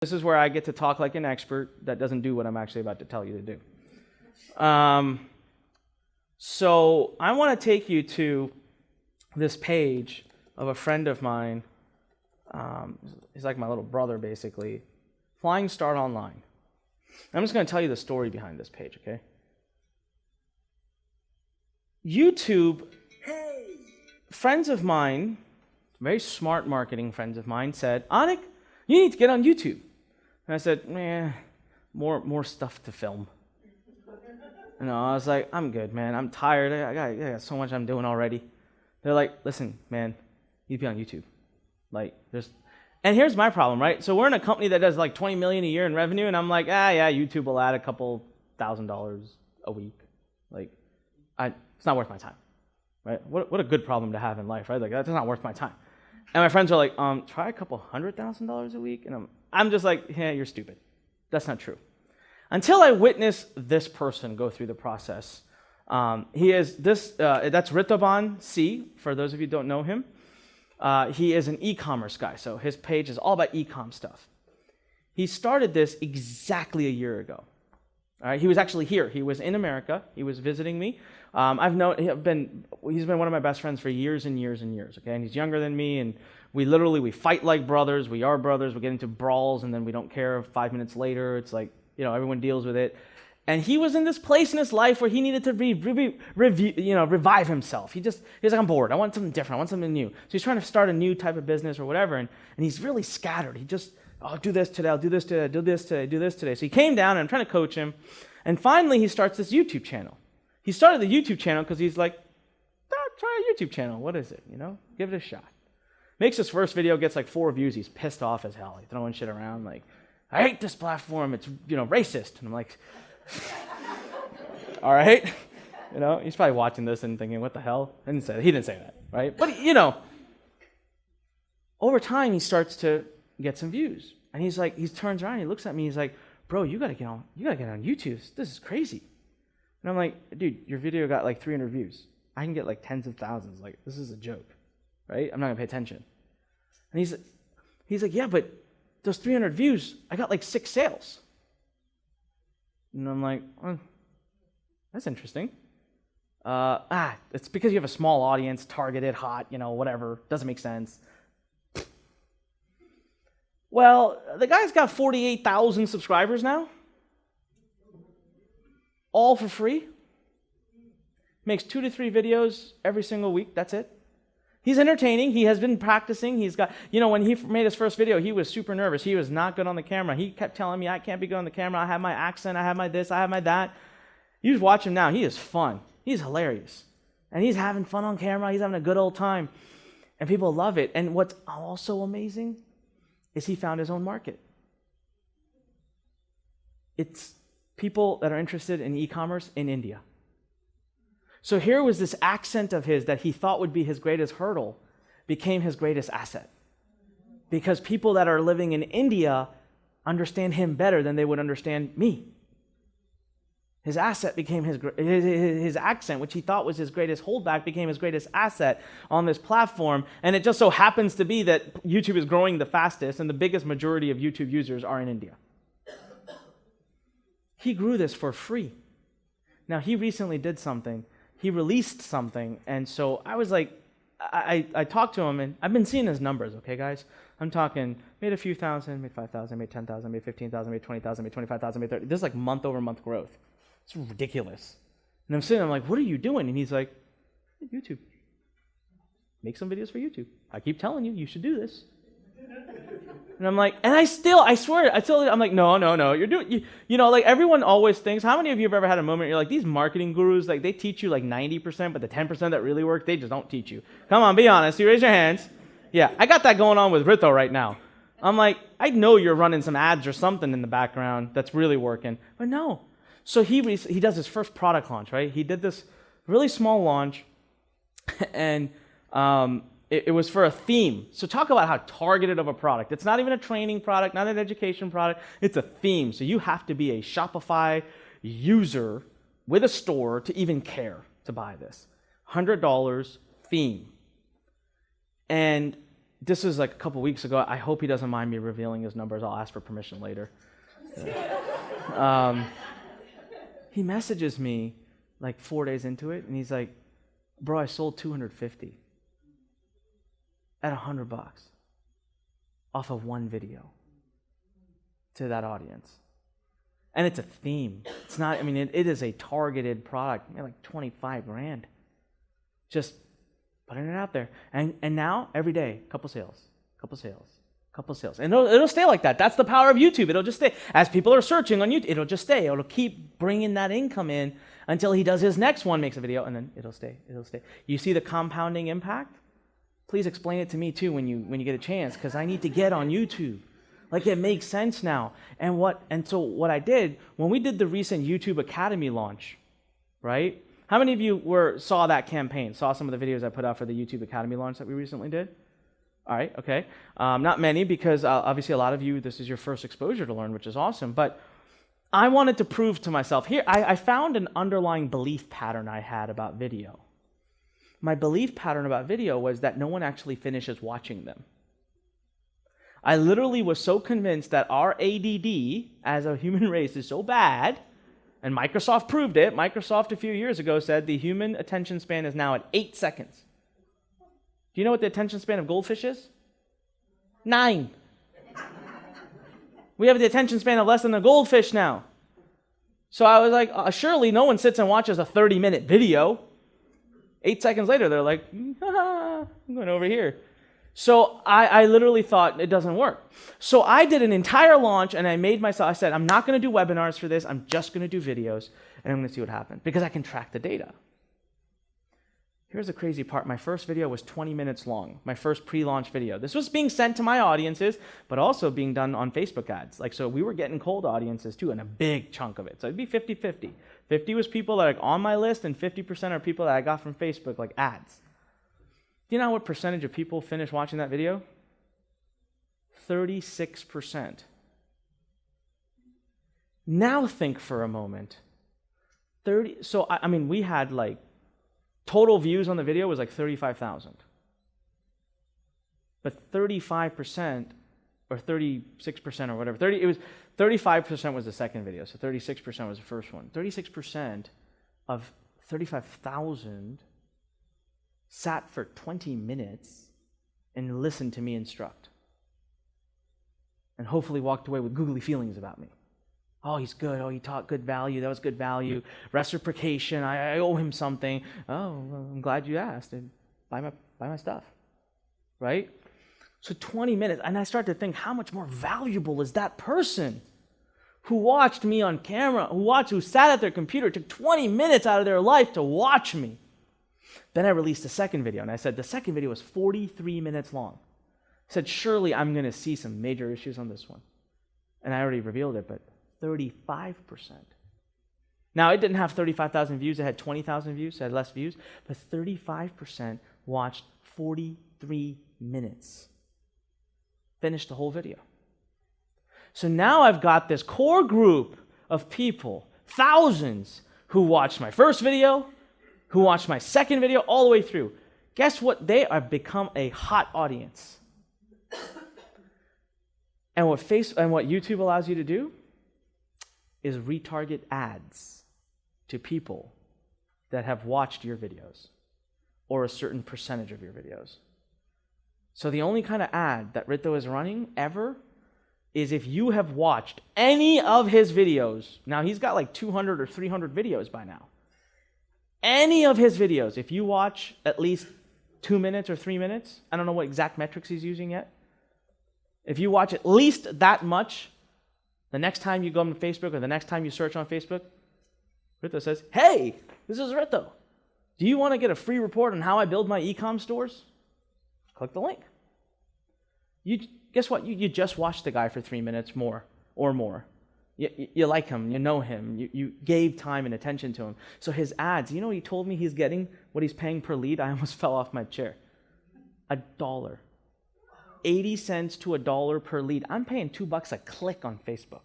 This is where I get to talk like an expert that doesn't do what I'm actually about to tell you to do. So I want to take you to this page of a friend of mine. He's like my little brother, basically. Flying Start Online. I'm just going to tell you the story behind this page, okay? YouTube, friends of mine, very smart marketing friends of mine, said, Anik, you need to get on YouTube. And I said, more stuff to film. I was like, I'm good, man. I'm tired. I got so much I'm doing already. They're like, listen, man, you need to be on YouTube. And here's my problem, right? So we're in a company that does like $20 million a year in revenue, and I'm like, YouTube will add a couple $1,000 a week. It's not worth my time, right? What a good problem to have in life, right? Like, that's not worth my time. And my friends are like, try a couple $100,000 a week, and I'm just like, you're stupid. That's not true. Until I witnessed this person go through the process. He is this. That's Ritaban C. For those of you who don't know him, he is an e-commerce guy. So his page is all about e-com stuff. He started this exactly a year ago. All right, he was actually here. He was in America. He was visiting me. He's been one of my best friends for years and years and years. Okay, and he's younger than me, and we fight like brothers. We are brothers. We get into brawls, and then we don't care. 5 minutes later, it's like, everyone deals with it. And he was in this place in his life where he needed to revive himself. He's like, I'm bored. I want something different. I want something new. So he's trying to start a new type of business or whatever, and he's really scattered. He just, I'll do this today, I'll do this today, I'll do this today, do this today. So he came down, and I'm trying to coach him. And finally, he starts this YouTube channel. He started the YouTube channel because he's like, try a YouTube channel. What is it? Give it a shot. Makes his first video, gets like 4 views. He's pissed off as hell. He's throwing shit around like, I hate this platform. It's, racist. And I'm like, all right. He's probably watching this and thinking, what the hell? He didn't say that, right? But, over time, he starts to get some views. And he's like, he turns around, he looks at me, he's like, bro, you gotta get on YouTube. This is crazy. And I'm like, dude, your video got like 300 views. I can get like tens of thousands. Like, this is a joke, right? I'm not gonna pay attention. And he's like, yeah, but those 300 views, I got like 6 sales. And I'm like, that's interesting. It's because you have a small audience, targeted, hot, whatever. Doesn't make sense. Well, the guy's got 48,000 subscribers now. All for free. Makes 2 to 3 videos every single week. That's it. He's entertaining. He has been practicing. He's got, when he made his first video, he was super nervous. He was not good on the camera. He kept telling me, I can't be good on the camera. I have my accent. I have my this. I have my that. You just watch him now. He is fun. He's hilarious. And he's having fun on camera. He's having a good old time. And people love it. And what's also amazing is he found his own market. It's people that are interested in e-commerce in India. So here was this accent of his that he thought would be his greatest hurdle became his greatest asset. Because people that are living in India understand him better than they would understand me. His asset became his accent, which he thought was his greatest holdback, became his greatest asset on this platform. And it just so happens to be that YouTube is growing the fastest, and the biggest majority of YouTube users are in India. He grew this for free. Now, he recently did something. He released something, and so I was like, I talked to him, and I've been seeing his numbers, okay, guys? I'm talking, made a few thousand, made 5,000, made 10,000, made 15,000, made 20,000, made 25,000, made 30. This is like month-over-month growth. It's ridiculous. And I'm sitting, I'm like, what are you doing? And he's like, YouTube. Make some videos for YouTube. I keep telling you, you should do this. And I'm like, and I swear, I'm like, no, you're doing, like everyone always thinks, how many of you have ever had a moment you're like, these marketing gurus, like they teach you like 90%, but the 10% that really work, they just don't teach you. Come on, be honest. You raise your hands. Yeah, I got that going on with Rito right now. I'm like, I know you're running some ads or something in the background that's really working, but no. So he does his first product launch, right? He did this really small launch, and it was for a theme. So talk about how targeted of a product. It's not even a training product, not an education product. It's a theme. So you have to be a Shopify user with a store to even care to buy this. $100 theme. And this was like a couple weeks ago. I hope he doesn't mind me revealing his numbers. I'll ask for permission later. He messages me like 4 days into it, and he's like, bro, I sold 250 at $100 off of one video to that audience. And it's a theme. It's not, I mean, it is a targeted product, like 25 grand. Just putting it out there. And now, every day, couple sales. And it'll stay like that. That's the power of YouTube. It'll just stay. As people are searching on YouTube, it'll just stay. It'll keep bringing that income in until he does his next one, makes a video, and then it'll stay. You see the compounding impact? Please explain it to me too when you get a chance, because I need to get on YouTube. Like, it makes sense now. And so what I did, when we did the recent YouTube Academy launch, right? How many of you saw that campaign, saw some of the videos I put out for the YouTube Academy launch that we recently did? All right, okay. Not many, because obviously a lot of you, this is your first exposure to Lurn, which is awesome. But I wanted to prove to myself, here, I found an underlying belief pattern I had about video. My belief pattern about video was that no one actually finishes watching them. I literally was so convinced that our ADD as a human race is so bad, and Microsoft proved it. Microsoft a few years ago said the human attention span is now at 8 seconds. Do you know what the attention span of goldfish is? 9. We have the attention span of less than a goldfish now. So I was like, surely no one sits and watches a 30-minute video. 8 seconds later, they're like, I'm going over here. So I literally thought it doesn't work. So I did an entire launch, and I said, I'm not going to do webinars for this. I'm just going to do videos, and I'm going to see what happens, because I can track the data. Here's the crazy part. My first video was 20 minutes long, my first pre-launch video. This was being sent to my audiences, but also being done on Facebook ads. So we were getting cold audiences too, and a big chunk of it. So it'd be 50-50. 50 was people that are on my list, and 50% are people that I got from Facebook, like ads. Do you know what percentage of people finish watching that video? 36%. Now think for a moment. So I mean, we had like, total views on the video was like 35,000. But 35%, or 36% or whatever, 35% was the second video, so 36% was the first one. 36% of 35,000 sat for 20 minutes and listened to me instruct. And hopefully walked away with googly feelings about me. Oh, he's good. Oh, he taught good value. That was good value. Reciprocation. I owe him something. Oh, well, I'm glad you asked. And buy my stuff. Right? So 20 minutes. And I start to think, how much more valuable is that person who watched me on camera, who sat at their computer, took 20 minutes out of their life to watch me. Then I released the second video, and I said the second video was 43 minutes long. I said, surely I'm going to see some major issues on this one. And I already revealed it, but 35%. Now, it didn't have 35,000 views. It had 20,000 views. So it had less views. But 35% watched 43 minutes. Finished the whole video. So now I've got this core group of people, thousands, who watched my first video, who watched my second video, all the way through. Guess what? They have become a hot audience. And what YouTube allows you to do is retarget ads to people that have watched your videos or a certain percentage of your videos. So the only kind of ad that Rito is running ever is if you have watched any of his videos. Now, he's got like 200 or 300 videos by now. Any of his videos, if you watch at least 2 minutes or 3 minutes, I don't know what exact metrics he's using yet. If you watch at least that much, the next time you go on Facebook or the next time you search on Facebook, Rito says, hey, this is Rito. Do you want to get a free report on how I build my e-com stores? Click the link. Guess what? You just watched the guy for 3 minutes more or more. You like him. You know him. You gave time and attention to him. So his ads, you know what he told me he's getting, what he's paying per lead? I almost fell off my chair. $1. 80 cents to $1 per lead. I'm paying $2 a click on Facebook.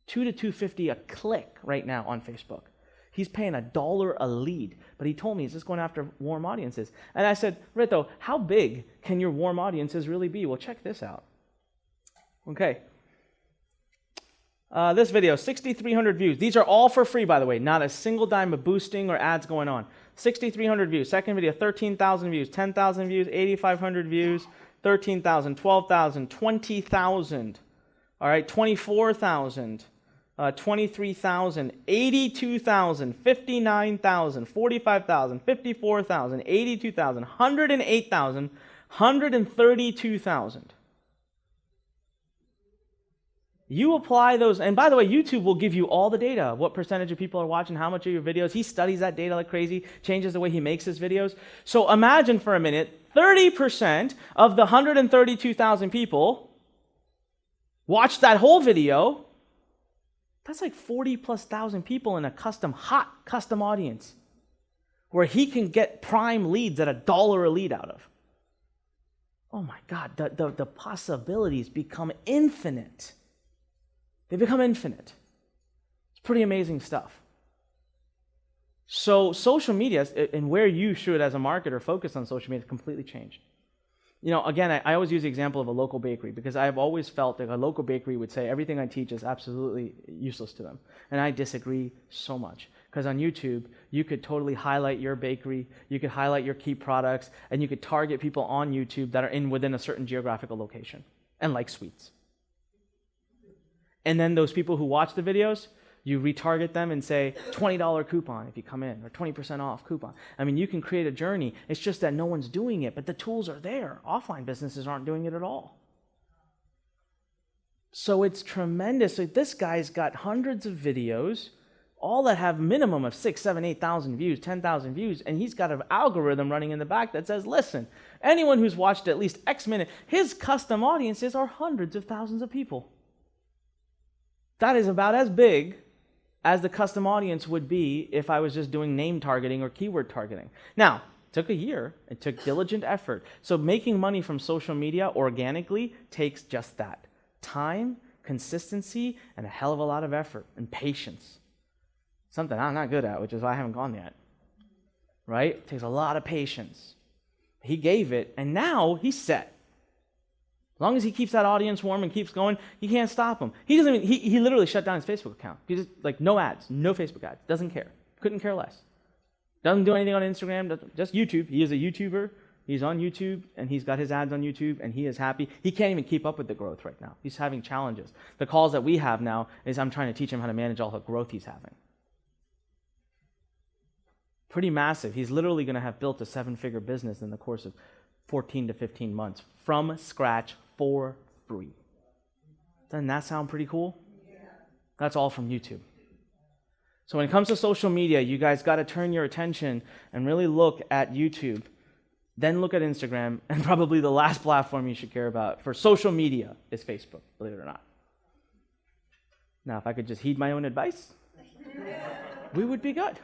$2 to $2.50 a click right now on Facebook. He's paying $1 a lead, but he told me he's just going after warm audiences. And I said, Rito, how big can your warm audiences really be? Well, check this out. Okay. This video, 6,300 views. These are all for free, by the way. Not a single dime of boosting or ads going on. 6,300 views. Second video, 13,000 views, 10,000 views, 8,500 views, 13,000, 12,000, 20,000. All right, 24,000. 23,000, 82,000, 59,000, 45,000, 54,000, 82,000, 108,000, 132,000. You apply those, and by the way, YouTube will give you all the data of what percentage of people are watching, how much of your videos. He studies that data like crazy, changes the way he makes his videos. So imagine for a minute, 30% of the 132,000 people watched that whole video. That's like 40,000+ people in a hot custom audience where he can get prime leads at $1 a lead out of. Oh my God, the possibilities become infinite. They become infinite. It's pretty amazing stuff. So social media and where you should, as a marketer, focus on social media has completely changed. You know, again, I always use the example of a local bakery because I've always felt that a local bakery would say everything I teach is absolutely useless to them. And I disagree so much. Because on YouTube, you could totally highlight your bakery, you could highlight your key products, and you could target people on YouTube that are within a certain geographical location and like sweets. And then those people who watch the videos, you retarget them and say, $20 coupon if you come in, or 20% off coupon. I mean, you can create a journey. It's just that no one's doing it, but the tools are there. Offline businesses aren't doing it at all. So it's tremendous. So this guy's got hundreds of videos, all that have minimum of 6, 7, 8,000 views, 10,000 views, and he's got an algorithm running in the back that says, listen, anyone who's watched at least X minute, his custom audiences are hundreds of thousands of people. That is about as big as the custom audience would be if I was just doing name targeting or keyword targeting. Now, it took a year. It took diligent effort. So making money from social media organically takes just that. Time, consistency, and a hell of a lot of effort and patience. Something I'm not good at, which is why I haven't gone yet. Right? It takes a lot of patience. He gave it, and now he's set. As long as he keeps that audience warm and keeps going, you can't stop him. He doesn't even, he literally shut down his Facebook account. He just, like, no ads, no Facebook ads. Doesn't care. Couldn't care less. Doesn't do anything on Instagram, just YouTube. He is a YouTuber. He's on YouTube, and he's got his ads on YouTube, and he is happy. He can't even keep up with the growth right now. He's having challenges. The calls that we have now is I'm trying to teach him how to manage all the growth he's having. Pretty massive. He's literally going to have built a 7-figure business in the course of 14 to 15 months from scratch for free. Doesn't that sound pretty cool? Yeah. That's all from YouTube. So when it comes to social media, you guys got to turn your attention and really look at YouTube. Then look at Instagram, and probably the last platform you should care about for social media is Facebook, believe it or not. Now, if I could just heed my own advice, we would be good.